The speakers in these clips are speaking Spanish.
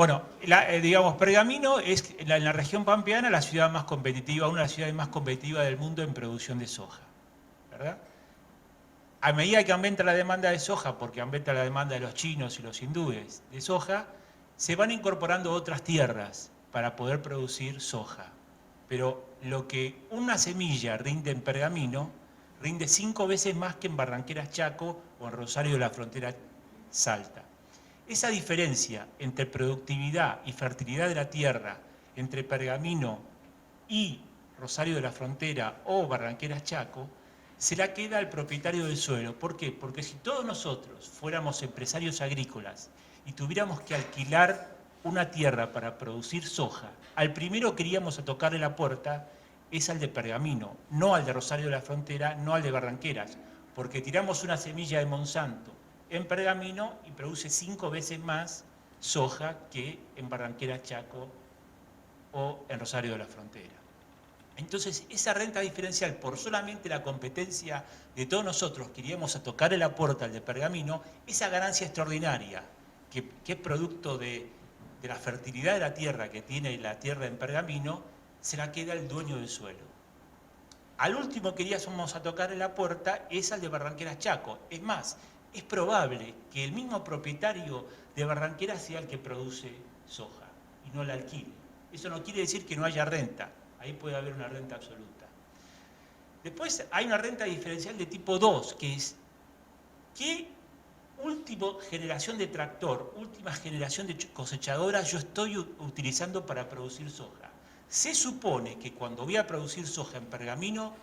Bueno, digamos, Pergamino es en la región pampeana la ciudad más competitiva, una de las ciudades más competitivas del mundo en producción de soja, ¿verdad? A medida que aumenta la demanda de soja, porque aumenta la demanda de los chinos y los hindúes de soja, se van incorporando otras tierras para poder producir soja. Pero lo que una semilla rinde en Pergamino, rinde 5 veces más que en Barranqueras Chaco o en Rosario de la Frontera Salta. Esa diferencia entre productividad y fertilidad de la tierra, entre Pergamino y Rosario de la Frontera o Barranqueras Chaco, se la queda al propietario del suelo. ¿Por qué? Porque si todos nosotros fuéramos empresarios agrícolas y tuviéramos que alquilar una tierra para producir soja, al primero que iríamos a tocarle la puerta es al de Pergamino, no al de Rosario de la Frontera, no al de Barranqueras, porque tiramos una semilla de Monsanto en Pergamino y produce 5 veces más soja que en Barranqueras Chaco o en Rosario de la Frontera. Entonces, esa renta diferencial, por solamente la competencia de todos nosotros que iríamos a tocarle la puerta al de Pergamino, esa ganancia extraordinaria, que es producto de la fertilidad de la tierra que tiene la tierra en Pergamino, se la queda el dueño del suelo. Al último que iríamos a tocarle la puerta es al de Barranqueras Chaco. Es más, es probable que el mismo propietario de Barranqueras sea el que produce soja y no la alquile. Eso no quiere decir que no haya renta. Ahí puede haber una renta absoluta. Después hay una renta diferencial de tipo 2, que es ¿qué última generación de tractor, última generación de cosechadora yo estoy utilizando para producir soja? Se supone que cuando voy a producir soja en Pergamino,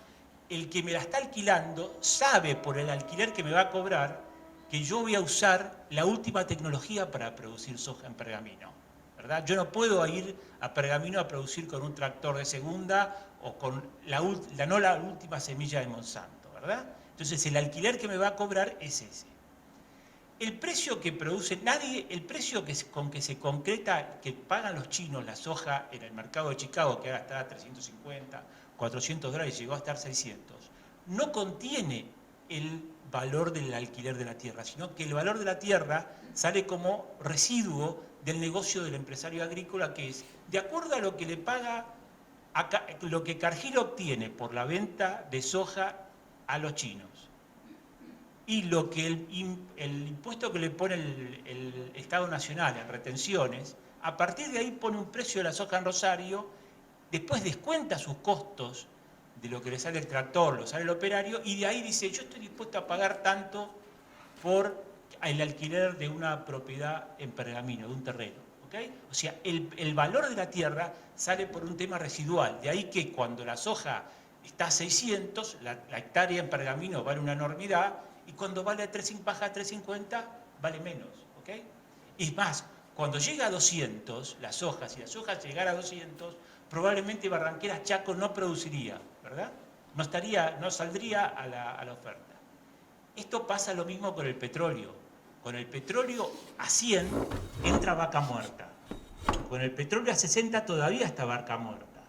el que me la está alquilando sabe por el alquiler que me va a cobrar que yo voy a usar la última tecnología para producir soja en Pergamino, ¿verdad? Yo no puedo ir a Pergamino a producir con un tractor de segunda o con no la última semilla de Monsanto, ¿verdad? Entonces el alquiler que me va a cobrar es ese. El precio que produce el precio con que se concreta, que pagan los chinos la soja en el mercado de Chicago, que ahora está a 350, 400 dólares, llegó a estar 600, no contiene el valor del alquiler de la tierra, sino que el valor de la tierra sale como residuo del negocio del empresario agrícola, que es, de acuerdo a lo que le paga, lo que Cargill obtiene por la venta de soja a los chinos, y lo que el impuesto que le pone el Estado Nacional en retenciones, a partir de ahí pone un precio de la soja en Rosario, después descuenta sus costos de lo que le sale el tractor, lo sale el operario, y de ahí dice, yo estoy dispuesto a pagar tanto por el alquiler de una propiedad en Pergamino, de un terreno. ¿Okay? O sea, el valor de la tierra sale por un tema residual, de ahí que cuando la soja está a 600, la hectárea en Pergamino vale una enormidad, y cuando baja a 350 vale menos. ¿Okay? Y más, cuando llega a 200, las soja, si la soja llegara a 200, probablemente Barranqueras Chaco no produciría, ¿verdad? No saldría a la oferta. Esto pasa lo mismo con el petróleo. Con el petróleo a 100 entra vaca muerta. Con el petróleo a 60 todavía está vaca muerta.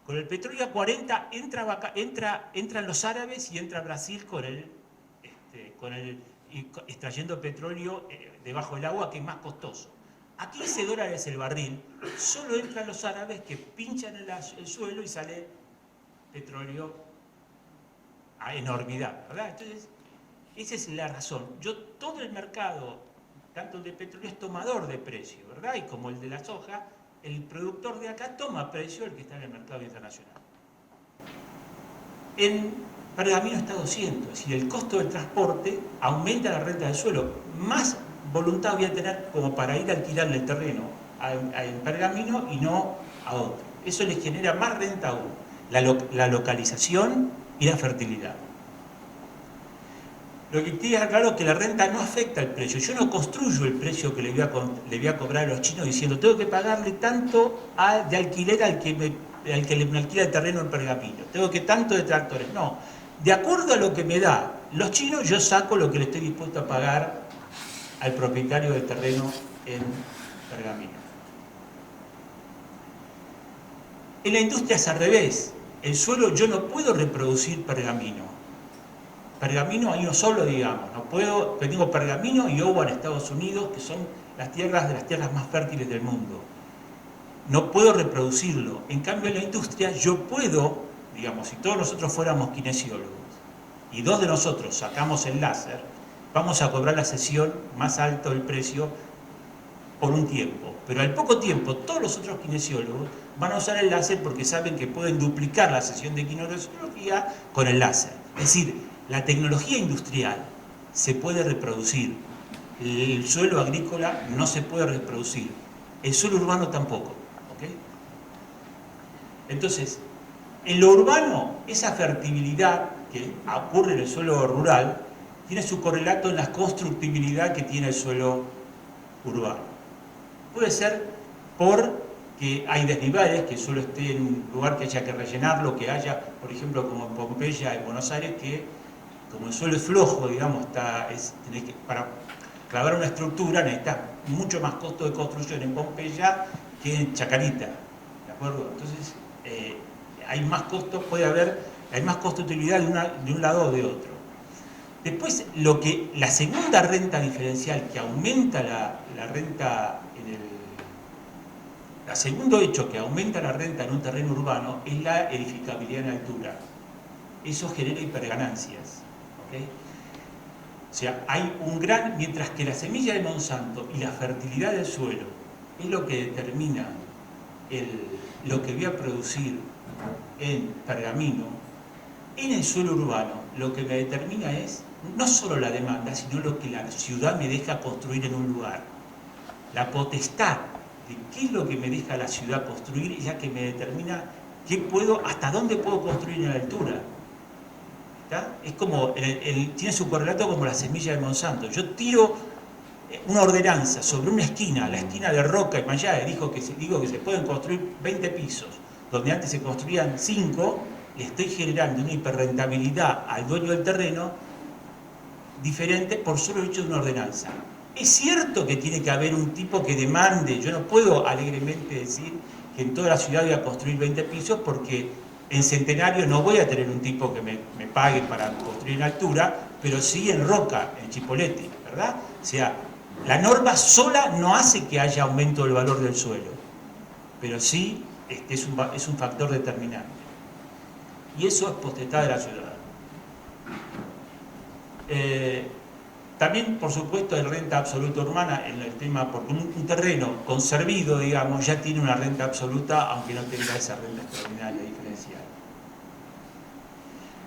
Con el petróleo a 40 entran los árabes y entra Brasil extrayendo petróleo debajo del agua, que es más costoso. A 15 dólares el barril, solo entran los árabes que pinchan el suelo y sale petróleo a enormidad, ¿verdad? Entonces, esa es la razón. Todo el mercado, tanto el de petróleo, es tomador de precio, ¿verdad? Y como el de la soja, el productor de acá toma precio el que está en el mercado internacional. En Pergamino está 200, es decir, el costo del transporte aumenta la renta del suelo. Más voluntad voy a tener como para ir a alquilarle el terreno en Pergamino y no a otro. Eso les genera más renta aún, la localización y la fertilidad. Lo que queda claro es que la renta no afecta el precio. Yo no construyo el precio que le voy a cobrar a los chinos diciendo tengo que pagarle tanto de alquiler al que me alquila el terreno en Pergamino. Tengo que tanto de tractores. No. De acuerdo a lo que me da los chinos, yo saco lo que le estoy dispuesto a pagar al propietario del terreno en Pergamino. En la industria es al revés. El suelo yo no puedo reproducir Pergamino. Pergamino hay uno solo, digamos. No puedo, tengo Pergamino y Iowa en Estados Unidos, que son las tierras de las tierras más fértiles del mundo. No puedo reproducirlo. En cambio, en la industria yo puedo, digamos, si todos nosotros fuéramos kinesiólogos y 2 de nosotros sacamos el láser, vamos a cobrar la sesión más alto el precio por un tiempo. Pero al poco tiempo, todos los otros kinesiólogos van a usar el láser porque saben que pueden duplicar la sesión de kinesiología con el láser. Es decir, la tecnología industrial se puede reproducir. El suelo agrícola no se puede reproducir. El suelo urbano tampoco. ¿Okay? Entonces, en lo urbano, esa fertilidad que ocurre en el suelo rural tiene su correlato en la constructibilidad que tiene el suelo urbano. Puede ser porque hay desniveles, que el suelo esté en un lugar que haya que rellenarlo, que haya, por ejemplo, como en Pompeya, en Buenos Aires, que como el suelo es flojo, digamos, para clavar una estructura necesitas mucho más costo de construcción en Pompeya que en Chacarita, ¿de acuerdo? Entonces, hay más costos, hay más costo de utilidad de un lado o de otro. Después, la segunda renta diferencial que aumenta la renta el segundo hecho que aumenta la renta en un terreno urbano es la edificabilidad en altura. Eso genera hiperganancias. ¿Okay? O sea, hay mientras que la semilla de Monsanto y la fertilidad del suelo es lo que determina lo que voy a producir en pergamino, en el suelo urbano lo que me determina es no solo la demanda, sino lo que la ciudad me deja construir en un lugar. La potestad de qué es lo que me deja la ciudad construir es la que me determina hasta dónde puedo construir en altura. ¿Está? Es como, tiene su correlato como la semilla de Monsanto. Yo tiro una ordenanza sobre una esquina, la esquina de Roca y Mayá, digo que se pueden construir 20 pisos, donde antes se construían 5, le estoy generando una hiperrentabilidad al dueño del terreno diferente por solo el hecho de una ordenanza. Es cierto que tiene que haber un tipo que demande, yo no puedo alegremente decir que en toda la ciudad voy a construir 20 pisos porque en Centenario no voy a tener un tipo que me pague para construir en altura, pero sí en Roca, en Chipoleti, ¿verdad? O sea, la norma sola no hace que haya aumento del valor del suelo, pero sí es un factor determinante. Y eso es potestad de la ciudad. También, por supuesto, hay renta absoluta urbana en el tema, porque un terreno conservido, digamos, ya tiene una renta absoluta, aunque no tenga esa renta extraordinaria diferencial.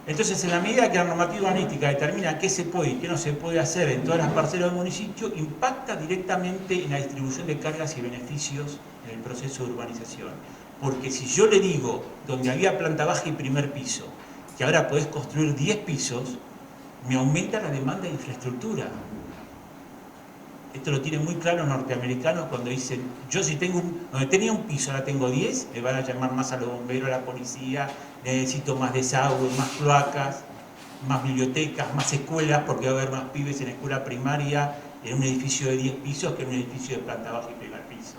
Entonces, en la medida que la normativa urbanística determina qué se puede y qué no se puede hacer en todas las parcelas del municipio, impacta directamente en la distribución de cargas y beneficios en el proceso de urbanización. Porque si yo le digo, donde había planta baja y primer piso, que ahora podés construir 10 pisos, me aumenta la demanda de infraestructura. Esto lo tienen muy claro los norteamericanos cuando dicen, yo si donde tenía un piso, ahora tengo 10, me van a llamar más a los bomberos, a la policía, necesito más desagüe, más cloacas, más bibliotecas, más escuelas, porque va a haber más pibes en escuela primaria en un edificio de 10 pisos que en un edificio de planta baja y primer piso.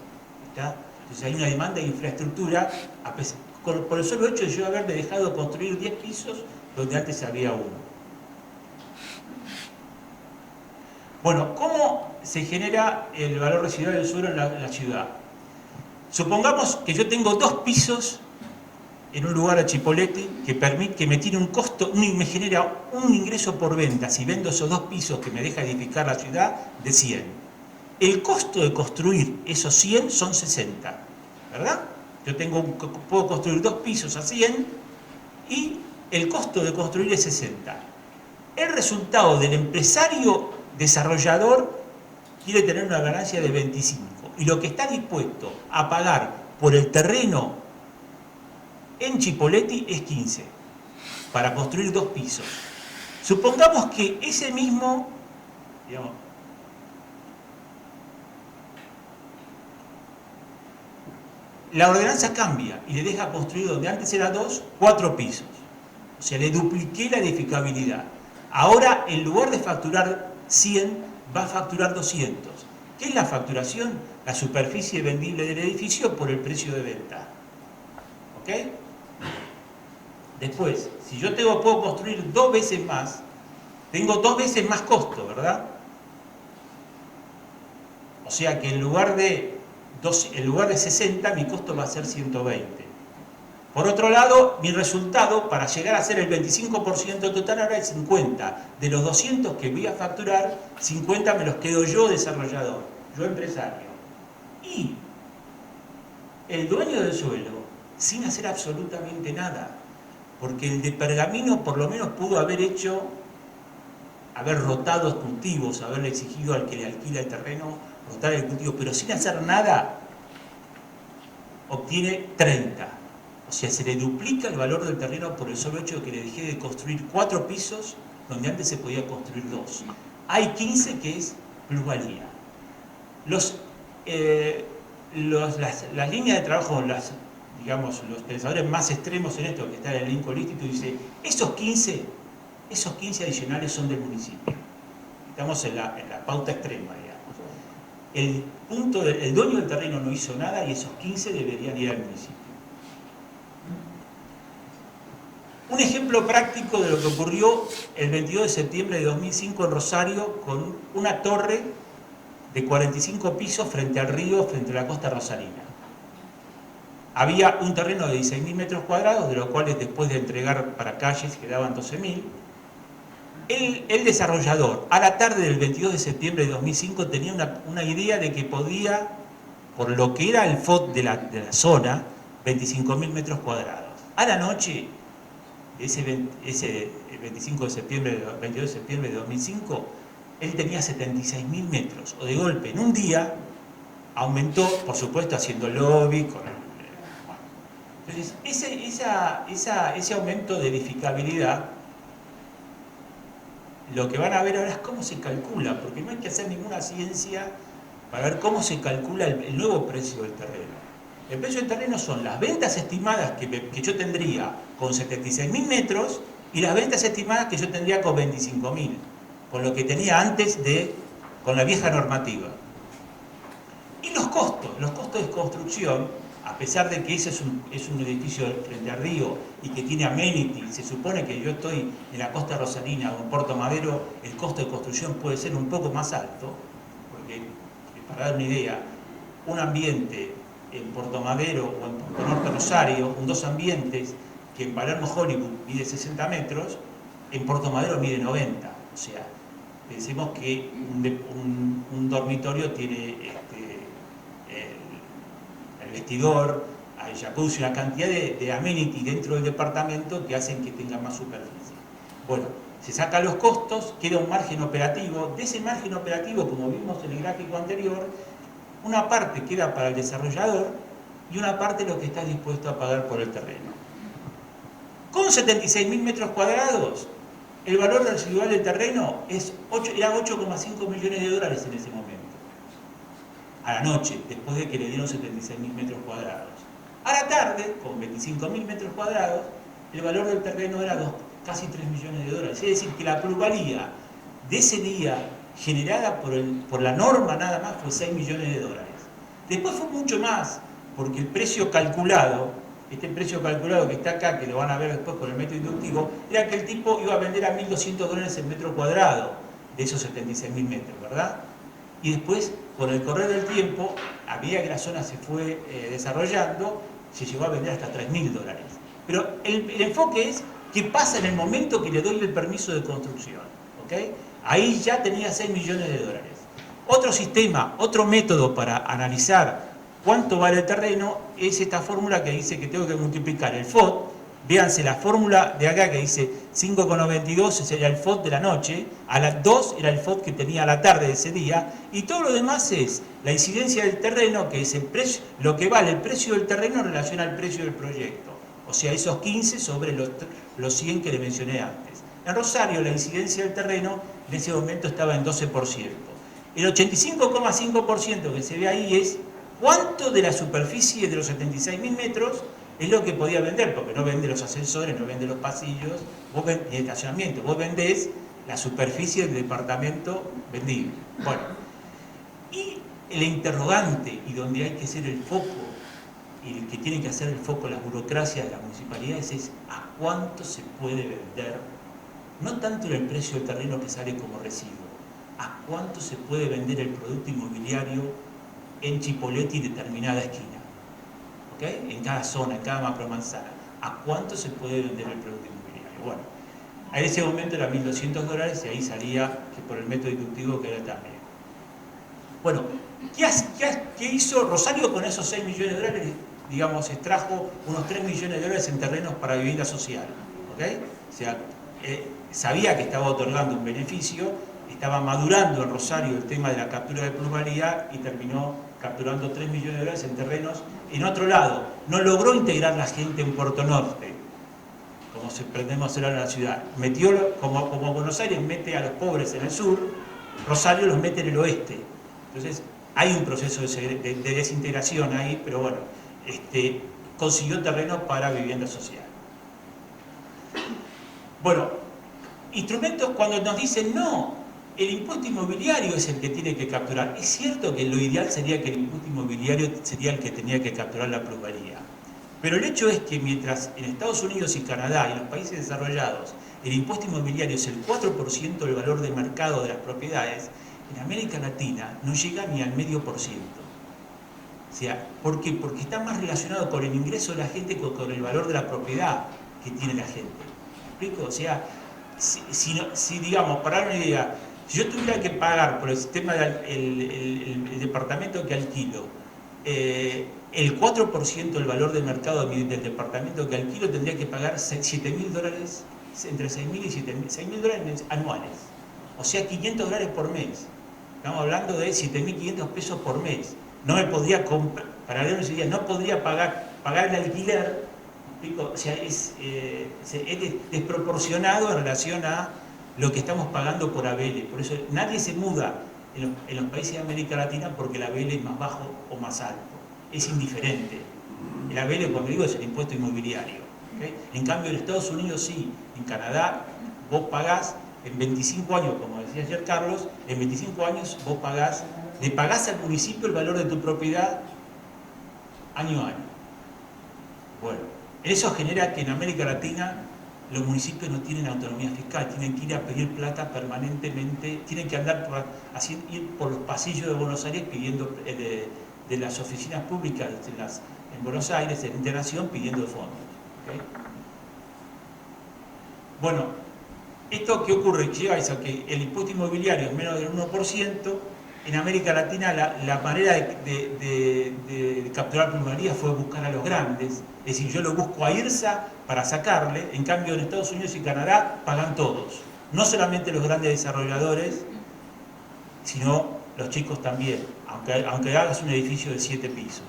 ¿Está? Entonces hay una demanda de infraestructura, por el solo hecho de yo haber dejado de construir 10 pisos donde antes había uno. Bueno, ¿cómo se genera el valor residual del suelo en la ciudad? Supongamos que yo tengo 2 pisos en un lugar a Chipoleti que me tiene un costo, me genera un ingreso por venta, si vendo esos 2 pisos que me deja edificar la ciudad, de 100. El costo de construir esos 100 son 60, ¿verdad? Yo puedo construir 2 pisos a 100 y el costo de construir es 60. El resultado del empresario desarrollador quiere tener una ganancia de 25 y lo que está dispuesto a pagar por el terreno en Chipoleti es 15 para construir 2 pisos. Supongamos que ese mismo, digamos, la ordenanza cambia y le deja construir donde antes era 2, 4 pisos. O sea, le dupliqué la edificabilidad. Ahora, en lugar de facturar 100, va a facturar 200. ¿Qué es la facturación? La superficie vendible del edificio por el precio de venta. ¿Ok? Después, si yo puedo construir 2 veces más, tengo 2 veces más costo, ¿verdad? O sea que en lugar de 60, mi costo va a ser 120. Por otro lado, mi resultado, para llegar a ser el 25% total, ahora es 50. De los 200 que voy a facturar, 50 me los quedo yo, desarrollador, yo empresario. Y el dueño del suelo, sin hacer absolutamente nada. Porque el de Pergamino por lo menos pudo haber rotado cultivos, haberle exigido al que le alquila el terreno rotar el cultivo, pero sin hacer nada, obtiene 30. O sea, se le duplica el valor del terreno por el solo hecho de que le dejé de construir 4 pisos donde antes se podía construir 2. Hay 15 que es plusvalía. Las líneas de trabajo, digamos, los pensadores más extremos en esto, que está en el Lincoln Institute, dice, esos 15 adicionales son del municipio. Estamos en la pauta extrema, digamos. El dueño del terreno no hizo nada y esos 15 deberían ir al municipio. Un ejemplo práctico de lo que ocurrió el 22 de septiembre de 2005 en Rosario con una torre de 45 pisos frente al río, frente a la costa rosarina. Había un terreno de 16.000 metros cuadrados, de los cuales después de entregar para calles quedaban 12.000. El desarrollador, a la tarde del 22 de septiembre de 2005, tenía una idea de que podía, por lo que era el FOT de la zona, 25.000 metros cuadrados. A la noche, ese 22 de septiembre de 2005, él tenía 76.000 metros. O de golpe, en un día, aumentó, por supuesto, haciendo lobby. Entonces, ese aumento de edificabilidad, lo que van a ver ahora es cómo se calcula, porque no hay que hacer ninguna ciencia para ver cómo se calcula el nuevo precio del terreno. El precio del terreno son las ventas estimadas que yo tendría con 76.000 metros y las ventas estimadas que yo tendría con 25.000, con lo que tenía antes con la vieja normativa. Y los costos de construcción, a pesar de que ese es un edificio frente al río y que tiene amenities, se supone que yo estoy en la costa rosarina o en Puerto Madero, el costo de construcción puede ser un poco más alto, porque, para dar una idea, un ambiente en Puerto Madero o en Puerto Norte Rosario, con 2 ambientes que en Palermo Hollywood mide 60 metros, en Puerto Madero mide 90. O sea, pensemos que un dormitorio tiene el vestidor, el jacuzzi, una cantidad de amenities dentro del departamento que hacen que tenga más superficie. Bueno, se sacan los costos, queda un margen operativo. De ese margen operativo, como vimos en el gráfico anterior, una parte queda para el desarrollador y una parte lo que está dispuesto a pagar por el terreno. Con 76.000 metros cuadrados, el valor residual del terreno era 8,5 millones de dólares en ese momento. A la noche, después de que le dieron 76.000 metros cuadrados. A la tarde, con 25.000 metros cuadrados, el valor del terreno era casi 3 millones de dólares. Es decir, que la plusvalía de ese día, generada por la norma nada más, fue 6 millones de dólares. Después fue mucho más, porque el precio calculado, este precio calculado que está acá, que lo van a ver después con el método inductivo, era que el tipo iba a vender a 1.200 dólares el metro cuadrado de esos 76.000 metros, ¿verdad? Y después, con el correr del tiempo, a medida que la zona se fue desarrollando, se llegó a vender hasta 3.000 dólares. Pero el enfoque es qué pasa en el momento que le doy el permiso de construcción, ¿ok? Ahí ya tenía 6 millones de dólares. Otro sistema, otro método para analizar cuánto vale el terreno es esta fórmula que dice que tengo que multiplicar el FOT. Véanse la fórmula de acá que dice 5,92 sería el FOT de la noche, a las 2 era el FOT que tenía a la tarde de ese día, y todo lo demás es la incidencia del terreno, que es el precio, lo que vale el precio del terreno en relación al precio del proyecto. O sea, esos 15 sobre los 100 que le mencioné antes. En Rosario la incidencia del terreno en ese momento estaba en 12%. El 85,5% que se ve ahí es cuánto de la superficie de los 76.000 metros es lo que podía vender, porque no vende los ascensores, no vende los pasillos, ni el estacionamiento, vos vendés la superficie del departamento vendible. Bueno, y el interrogante, y donde hay que hacer el foco, y el que tiene que hacer el foco las burocracias de las municipalidades, es a cuánto se puede vender, no tanto en el precio del terreno que sale como residuo, a cuánto se puede vender el producto inmobiliario en Chipoleti determinada esquina, ¿ok? En cada zona, en cada macromanzana, a cuánto se puede vender el producto inmobiliario. Bueno, a ese momento era $1.200 y ahí salía que por el método inductivo que era también. Bueno, ¿qué hizo Rosario con esos $6 millones? Digamos, extrajo unos $3 millones en terrenos para vivienda social, ¿ok? O sea, sabía que estaba otorgando un beneficio, estaba madurando en Rosario el tema de la captura de plusvalía y terminó capturando $3 millones en terrenos en otro lado. No logró integrar la gente en Puerto Norte, como se pretende hacer en la ciudad. Metió, como Buenos Aires mete a los pobres en el sur, Rosario los mete en el oeste. Entonces, hay un proceso de desintegración ahí, pero bueno, consiguió terreno para vivienda social. Bueno, instrumentos cuando nos dicen no, el impuesto inmobiliario es el que tiene que capturar. Es cierto que lo ideal sería que el impuesto inmobiliario sería el que tenía que capturar la plusvalía. Pero el hecho es que mientras en Estados Unidos y Canadá y en los países desarrollados el impuesto inmobiliario es el 4% del valor de mercado de las propiedades, en América Latina no llega ni al 0,5%. O sea, ¿por qué? Porque está más relacionado con el ingreso de la gente que con el valor de la propiedad que tiene la gente. ¿Me explico? O sea, si digamos, para dar una idea, si yo tuviera que pagar por el sistema del departamento que alquilo, el 4% del valor de mercado del departamento que alquilo, tendría que pagar $7.000, entre $6.000 y $6.000 anuales. O sea, $500 por mes. Estamos hablando de $7.500 por mes. No me podría comprar, para ver una idea, no podría pagar el alquiler. O sea, es desproporcionado en relación a lo que estamos pagando por ABL. Por eso nadie se muda en los países de América Latina porque el ABL es más bajo o más alto. Es indiferente. El ABL, cuando digo, es el impuesto inmobiliario. ¿Okay? En cambio, en Estados Unidos sí. En Canadá, vos pagás en 25 años, como decía ayer Carlos, en 25 años vos le pagás al municipio el valor de tu propiedad año a año. Bueno, eso genera que en América Latina los municipios no tienen autonomía fiscal, tienen que ir a pedir plata permanentemente, tienen que andar ir por los pasillos de Buenos Aires pidiendo de las oficinas públicas en Buenos Aires, en Internación, pidiendo fondos. ¿Okay? Bueno, ¿esto qué ocurre? Llega a que el impuesto inmobiliario es menos del 1%, en América Latina la manera de capturar plusvalía fue buscar a los grandes, es decir, yo lo busco a IRSA para sacarle, en cambio en Estados Unidos y Canadá pagan todos, no solamente los grandes desarrolladores, sino los chicos también, aunque hagas un edificio de 7 pisos.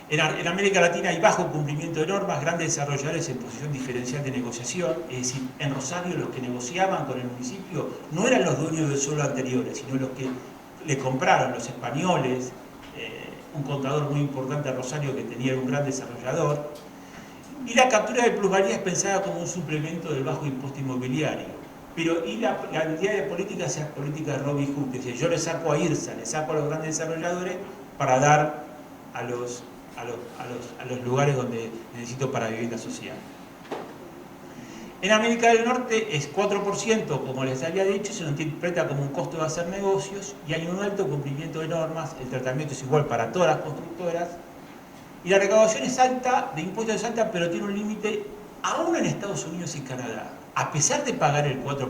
En América Latina hay bajo cumplimiento de normas, grandes desarrolladores en posición diferencial de negociación, es decir, en Rosario los que negociaban con el municipio no eran los dueños del suelo anteriores, sino los que le compraron, los españoles, un contador muy importante a Rosario que tenía un gran desarrollador, y la captura de plusvalía es pensada como un suplemento del bajo impuesto inmobiliario. Pero la idea de política es la política de Robin Hood, que dice, yo le saco a IRSA, le saco a los grandes desarrolladores para dar a los lugares donde necesito para vivienda social. En América del Norte es 4%, como les había dicho, se lo interpreta como un costo de hacer negocios y hay un alto cumplimiento de normas, el tratamiento es igual para todas las constructoras y la recaudación es alta, de impuestos es alta, pero tiene un límite aún en Estados Unidos y Canadá. A pesar de pagar el 4%,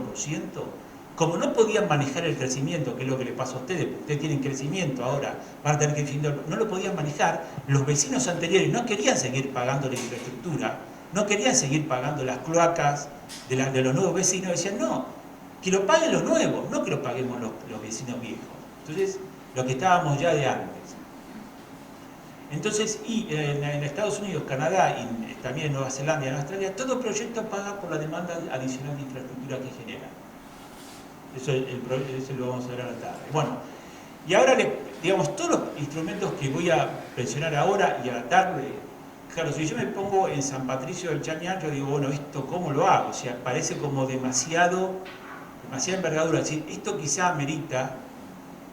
como no podían manejar el crecimiento, que es lo que le pasa a ustedes, porque ustedes tienen crecimiento ahora, van a tener que no lo podían manejar, los vecinos anteriores no querían seguir pagando la infraestructura, no querían seguir pagando las cloacas de los nuevos vecinos, decían no, que lo paguen los nuevos, no que lo paguemos los vecinos viejos. Entonces, lo que estábamos ya de antes. Entonces, y en Estados Unidos, Canadá y también en Nueva Zelanda y en Australia, todo proyecto paga por la demanda adicional de infraestructura que genera. Eso lo vamos a ver a la tarde. Bueno, y ahora, digamos, todos los instrumentos que voy a mencionar ahora y a la tarde, claro, si yo me pongo en San Patricio del Chañar, yo digo, bueno, ¿esto cómo lo hago? O sea, parece como demasiada envergadura. Es decir, esto quizá amerita,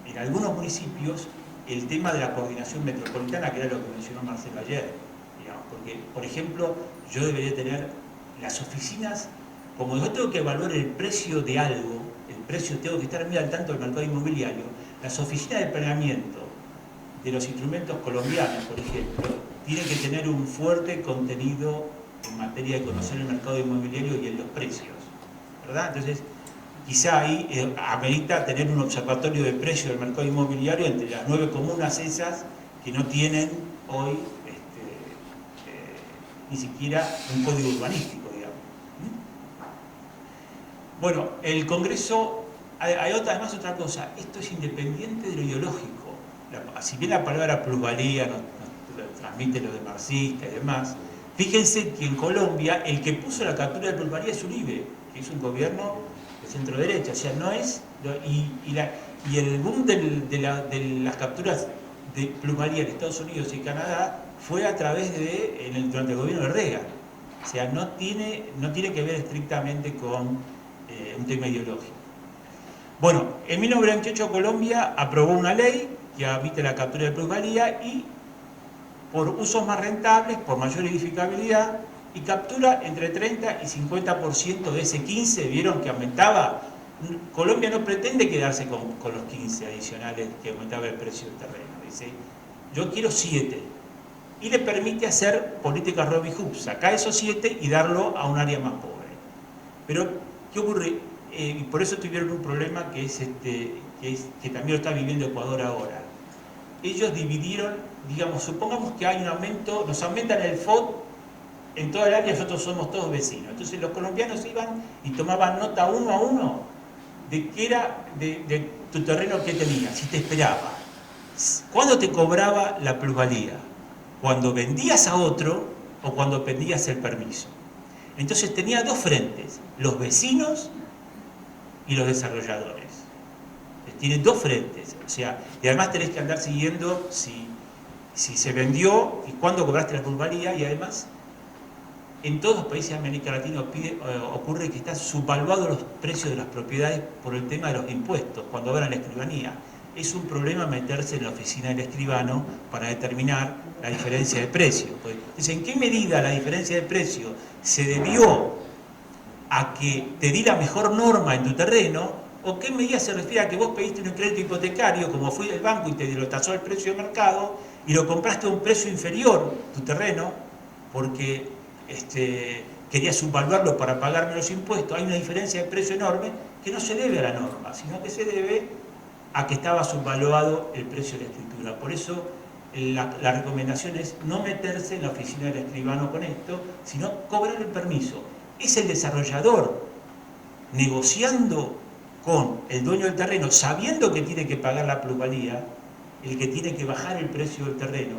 en algunos municipios, el tema de la coordinación metropolitana, que era lo que mencionó Marcelo ayer. Digamos, porque, por ejemplo, yo debería tener las oficinas, como yo tengo que evaluar el precio de algo, el precio, tengo que estar muy al tanto del mercado inmobiliario. Las oficinas de planeamiento de los instrumentos colombianos, por ejemplo, tienen que tener un fuerte contenido en materia de conocer el mercado inmobiliario y en los precios, ¿verdad? Entonces, quizá ahí amerita tener un observatorio de precios del mercado inmobiliario entre las 9 comunas esas que no tienen hoy ni siquiera un código urbanístico, digamos. Bueno, el Congreso, hay además otra cosa, esto es independiente de lo ideológico. Si bien la palabra plusvalía nos transmite lo de marxista y demás, fíjense que en Colombia el que puso la captura de plusvalía es Uribe, que es un gobierno de centro derecha, o sea, no es... Y el boom de las capturas de plusvalía en Estados Unidos y Canadá fue a través durante el gobierno de Reagan. O sea, no tiene que ver estrictamente con un tema ideológico. Bueno, en 1928 Colombia aprobó una ley que admite la captura de plusvalía y por usos más rentables, por mayor edificabilidad, y captura entre 30 y 50% de ese 15, ¿vieron que aumentaba? Colombia no pretende quedarse con los 15 adicionales que aumentaba el precio del terreno. Dice, yo quiero 7. Y le permite hacer políticas Robin Hood, sacar esos 7 y darlo a un área más pobre. Pero, ¿qué ocurre? Y por eso tuvieron un problema que también lo está viviendo Ecuador ahora. Ellos dividieron, digamos, supongamos que hay un aumento, nos aumentan el FOD en toda el área, nosotros somos todos vecinos. Entonces los colombianos iban y tomaban nota uno a uno de qué era de tu terreno que tenías, si te esperaba. ¿Cuándo te cobraba la plusvalía? ¿Cuando vendías a otro o cuando pedías el permiso? Entonces tenía dos frentes, los vecinos y los desarrolladores. Tiene dos frentes, o sea, y además tenés que andar siguiendo si se vendió y cuándo cobraste la plusvalía, y además en todos los países de América Latina ocurre que están subvaluados los precios de las propiedades por el tema de los impuestos, cuando van a la escribanía. Es un problema meterse en la oficina del escribano para determinar la diferencia de precio. Entonces, ¿en qué medida la diferencia de precio se debió a que te di la mejor norma en tu terreno? ¿O qué medida se refiere a que vos pediste un crédito hipotecario, como fue el banco y te lo tasó el precio de mercado, y lo compraste a un precio inferior, tu terreno, porque querías subvaluarlo para pagarme los impuestos? Hay una diferencia de precio enorme que no se debe a la norma, sino que se debe a que estaba subvaluado el precio de la escritura. Por eso la recomendación es no meterse en la oficina del escribano con esto, sino cobrar el permiso. Es el desarrollador negociando con el dueño del terreno, sabiendo que tiene que pagar la plusvalía, el que tiene que bajar el precio del terreno,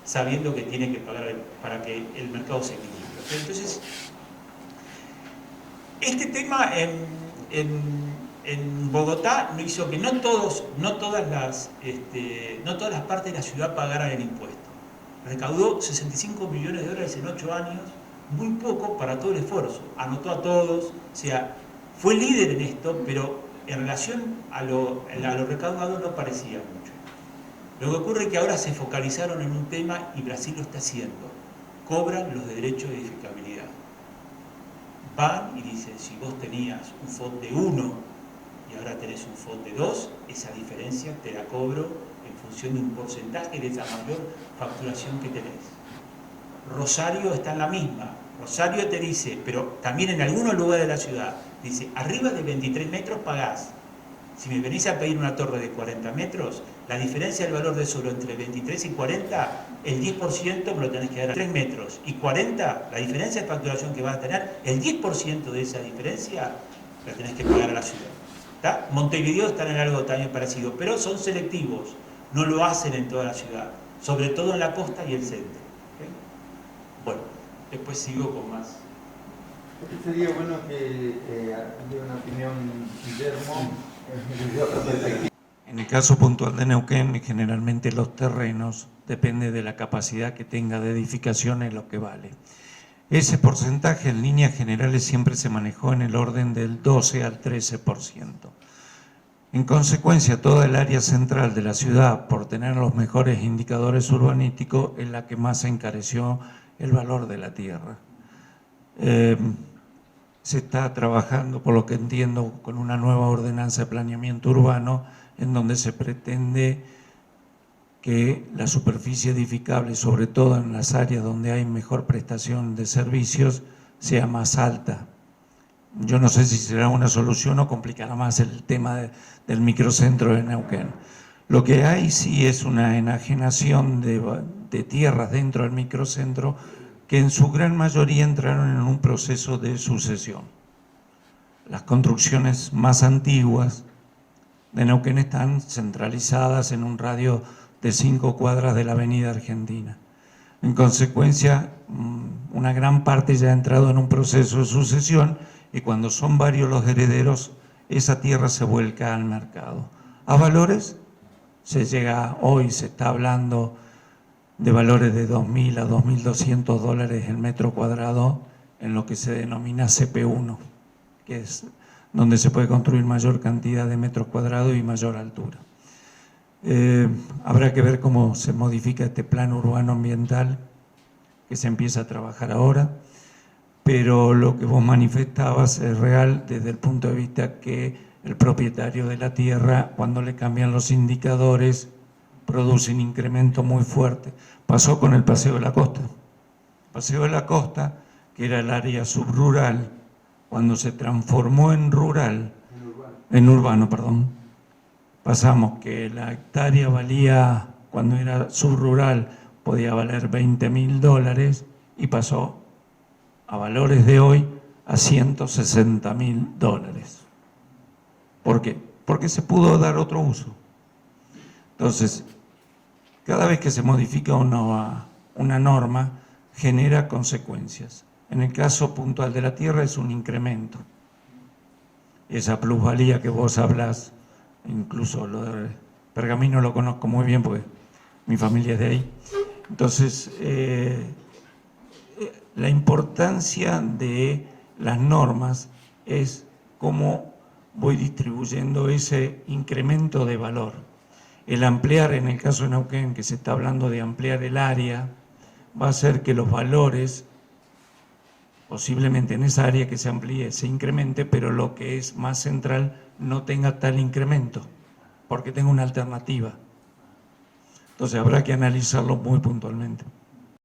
sabiendo que tiene que pagar para que el mercado se equilibre. Entonces, este tema en Bogotá hizo que no todas las partes de la ciudad pagaran el impuesto. Recaudó 65 millones de dólares en 8 años, muy poco para todo el esfuerzo. Anotó a todos, o sea, fue líder en esto, pero en relación a lo recaudado no parecía mucho. Lo que ocurre es que ahora se focalizaron en un tema y Brasil lo está haciendo. Cobran los derechos de edificabilidad. Van y dicen, si vos tenías un FOD de 1 y ahora tenés un FOD de 2, esa diferencia te la cobro en función de un porcentaje de esa mayor facturación que tenés. Rosario está en la misma. Rosario te dice, pero también en algunos lugares de la ciudad, dice, arriba de 23 metros pagás. Si me venís a pedir una torre de 40 metros, la diferencia del valor de suelo entre 23 y 40, el 10% me lo tenés que dar a 3 metros. Y 40, la diferencia de facturación que vas a tener, el 10% de esa diferencia la tenés que pagar a la ciudad. ¿Está? Montevideo está en algo también parecido, pero son selectivos, no lo hacen en toda la ciudad, sobre todo en la costa y el centro. ¿Okay? Bueno, después sigo con más. Sería bueno que dé una opinión Guillermo desde otra perspectiva. En el caso puntual de Neuquén, generalmente los terrenos depende de la capacidad que tenga de edificación en lo que vale. Ese porcentaje en líneas generales siempre se manejó en el orden del 12 al 13%. En consecuencia, toda el área central de la ciudad, por tener los mejores indicadores urbanísticos, es la que más encareció el valor de la tierra. se está trabajando, por lo que entiendo, con una nueva ordenanza de planeamiento urbano, en donde se pretende que la superficie edificable, sobre todo en las áreas donde hay mejor prestación de servicios, sea más alta. Yo no sé si será una solución o complicará más el tema del microcentro de Neuquén. Lo que hay sí es una enajenación de tierras dentro del microcentro que en su gran mayoría entraron en un proceso de sucesión. Las construcciones más antiguas de Neuquén están centralizadas en un radio de 5 cuadras de la Avenida Argentina. En consecuencia, una gran parte ya ha entrado en un proceso de sucesión y cuando son varios los herederos, esa tierra se vuelca al mercado. A valores se llega, hoy se está hablando de valores de 2.000 a 2.200 dólares el metro cuadrado en lo que se denomina CP1, que es donde se puede construir mayor cantidad de metros cuadrados y mayor altura. Habrá que ver cómo se modifica este plan urbano ambiental que se empieza a trabajar ahora, pero lo que vos manifestabas es real desde el punto de vista que el propietario de la tierra, cuando le cambian los indicadores, produce un incremento muy fuerte. Pasó con el Paseo de la Costa. Paseo de la Costa, que era el área subrural, cuando se transformó en rural, en urbano, perdón, pasamos que la hectárea valía, cuando era subrural, podía valer 20.000 dólares y pasó a valores de hoy a 160.000 dólares. ¿Por qué? Porque se pudo dar otro uso. Entonces, cada vez que se modifica una norma, genera consecuencias. En el caso puntual de la tierra es un incremento. Esa plusvalía que vos hablás, incluso lo de Pergamino lo conozco muy bien porque mi familia es de ahí. Entonces, la importancia de las normas es cómo voy distribuyendo ese incremento de valor. El ampliar, en el caso de Neuquén, que se está hablando de ampliar el área, va a hacer que los valores, posiblemente en esa área que se amplíe, se incremente, pero lo que es más central no tenga tal incremento, porque tenga una alternativa. Entonces habrá que analizarlo muy puntualmente.